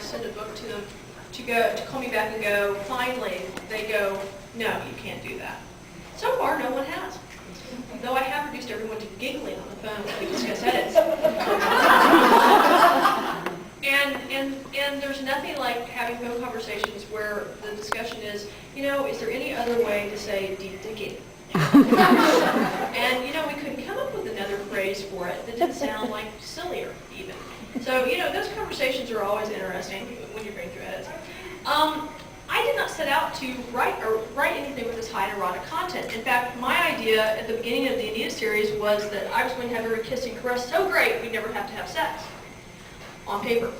send a book to them to call me back and go, finally, they go, no, you can't do that. So far, no one has. Though I have reduced everyone to giggling on the phone when we discuss edits. And there's nothing like having phone conversations where the discussion is, is there any other way to say deep digging? And, we couldn't come up with another phrase for it that didn't sound like sillier, even. So, those conversations are always interesting when you're going through edits. I did not set out to write anything with this high erotic content. In fact, my idea at the beginning of the Anita series was that I was going to have her kiss and caress so great we'd never have to have sex on paper.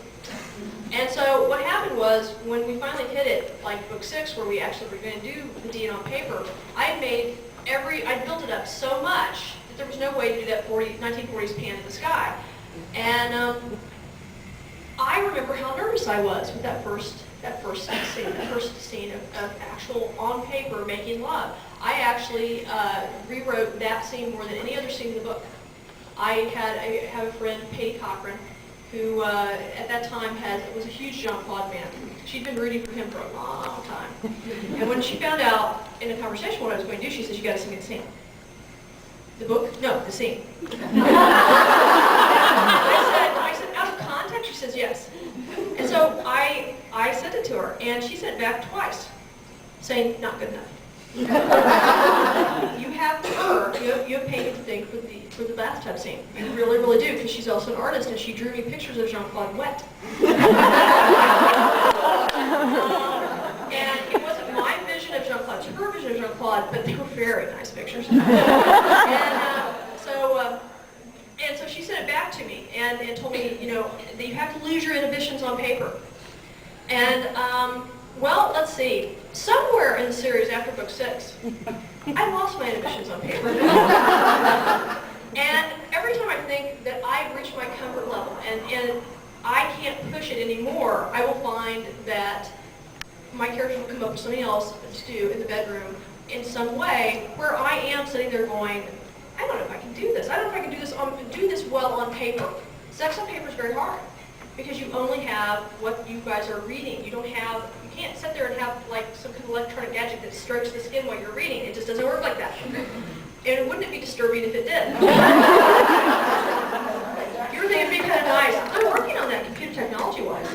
And so what happened was, when we finally hit it, like book 6, where we actually were going to do the deed on paper, I built it up so much that there was no way to do that 1940s pan in the sky. And I remember how nervous I was with that first scene of actual on paper making love. I actually rewrote that scene more than any other scene in the book. I have a friend, Patty Cochran, who at that time was a huge Jean-Claude fan. She'd been rooting for him for a long time. And when she found out in a conversation what I was going to do, she says, "You got to sing me the scene." The book? No, the scene. I said, out of context? She says, yes. And so I sent it to her, and she sent it back twice, saying, not good enough. You have painted the thing for the bathtub scene. You really, really do, because she's also an artist, and she drew me pictures of Jean-Claude wet. And it wasn't my vision of Jean-Claude, it's her vision of Jean-Claude, but they were very nice pictures. And so she sent it back to me and told me, that you have to lose your inhibitions on paper. And, well, let's see. Somewhere in the series after book 6, I lost my inhibitions on paper. And every time I think that I've reached my comfort level and I can't push it anymore, I will find that my character will come up with something else to do in the bedroom in some way where I am sitting there going, I don't know if I can do this. I don't know if I can do this well on paper. Sex on paper is very hard because you only have what you guys are reading. You can't sit there and have like some kind of electronic gadget that strokes the skin while you're reading. It just doesn't work like that. And wouldn't it be disturbing if it did? You're thinking it'd be kind of nice. I'm working on that computer technology-wise.